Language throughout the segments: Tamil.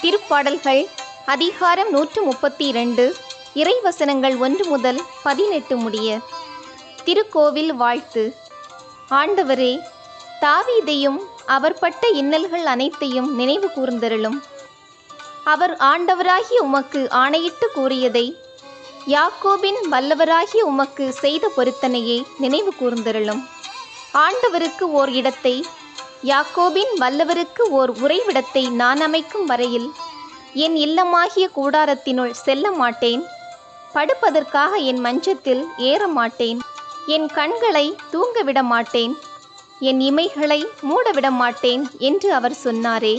திருப்பாடல்கள் அதிகாரம் 132 இறைவசனங்கள் 1 முதல் 18 முடிய. திருக்கோவில் வாழ்த்து. ஆண்டவரே, தாவீதையும் அவர் பட்ட இன்னல்கள் அனைத்தையும் நினைவு கூர்ந்தருளும். அவர் ஆண்டவராகிய உமக்கு ஆணையிட்டு கூறியதை, யாக்கோபின் வல்லவராகிய உமக்கு செய்த பொருத்தனையை நினைவு கூர்ந்தருளும். ஆண்டவருக்கு ஓர் இடத்தை, யாக்கோபின் வல்லவருக்கு ஓர் உறைவிடத்தை நான் அமைக்கும் வரையில் என் இல்லமாகிய கூடாரத்தினுள் செல்ல மாட்டேன். படுப்பதற்காக என் மஞ்சத்தில் ஏற மாட்டேன். என் கண்களை தூங்கவிட மாட்டேன், என் இமைகளை மூடவிட மாட்டேன் என்று அவர் சொன்னாரே.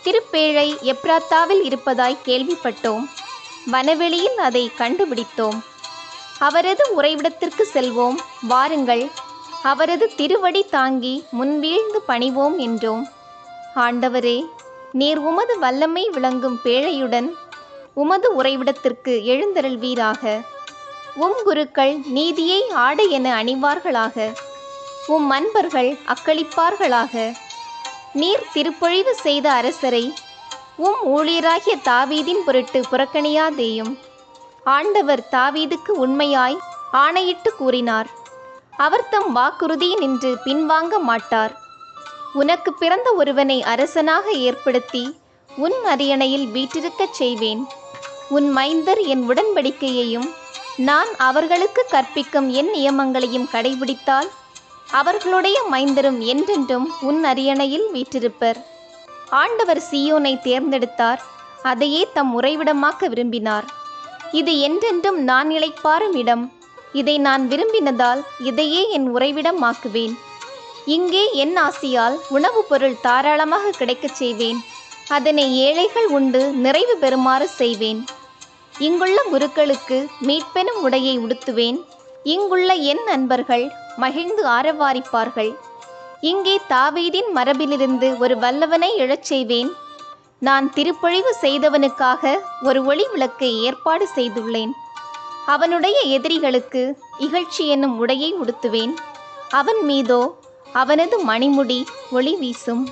திருப்பேழை எப்ராத்தாவில் இருப்பதாய் கேள்விப்பட்டோம். வனவெளியில் அதை கண்டுபிடித்தோம். அவரது உறைவிடத்திற்கு செல்வோம், வாருங்கள், அவரது திருவடி தாங்கி முன்வீழ்ந்து பணிவோம் என்றோம். ஆண்டவரே, நீர் உமது வல்லமை விளங்கும் பேழையுடன் உமது உறைவிடத்திற்கு எழுந்தருள்வீராக. உம் குருக்கள் நீதியை ஆடை என அணிவார்களாக. உம் அன்பர்கள் அக்களிப்பார்களாக. நீர் திருப்பொழிவு செய்த அரசரை உம் ஊழியராகிய தாவீதின் பொருட்டு புறக்கணியாதேயும். ஆண்டவர் தாவீதுக்கு உண்மையாய் ஆணையிட்டு கூறினார். அவர் தம் வாக்குறுதி நின்று பின்வாங்க மாட்டார். உனக்கு பிறந்த ஒருவனை அரசனாக ஏற்படுத்தி உன் அரியணையில் வீற்றிருக்கச் செய்வேன். உன் மைந்தர் என் உடன்படிக்கையையும் நான் அவர்களுக்கு கற்பிக்கும் என் நியமங்களையும் கடைபிடித்தால் அவர்களுடைய மைந்தரும் என்றென்றும் உன் அரியணையில் வீற்றிருப்பர். ஆண்டவர் சீயோனை தேர்ந்தெடுத்தார், அதையே தம் உறைவிடமாக்க விரும்பினார். இது என்றென்றும் நான் இளைப்பாறும் இடம். இதை நான் விரும்பினதால் இதையே என் உறைவிடம் ஆக்குவேன். இங்கே என் ஆசியால் உணவுப் பொருள் தாராளமாக கிடைக்கச் செய்வேன். அதனை ஏழைகள் உண்டு நிறைவு பெறுமாறு செய்வேன். இங்குள்ள குருக்களுக்கு மீட்பெனும் உடையை உடுத்துவேன். இங்குள்ள என் நண்பர்கள் மகிழ்ந்து ஆரவாரிப்பார்கள். இங்கே தாவீதின் மரபிலிருந்து ஒரு வல்லவனை எழச் செய்வேன். நான் திருப்பொழிவு செய்தவனுக்காக ஒரு ஒளி விளக்கை ஏற்பாடு செய்துள்ளேன். அவனுடைய எதிரிகளுக்கு இகழ்ச்சி என்னும் உடையை உடுத்துவேன். அவன் மீதோ அவனது மணிமுடி ஒளி வீசும்.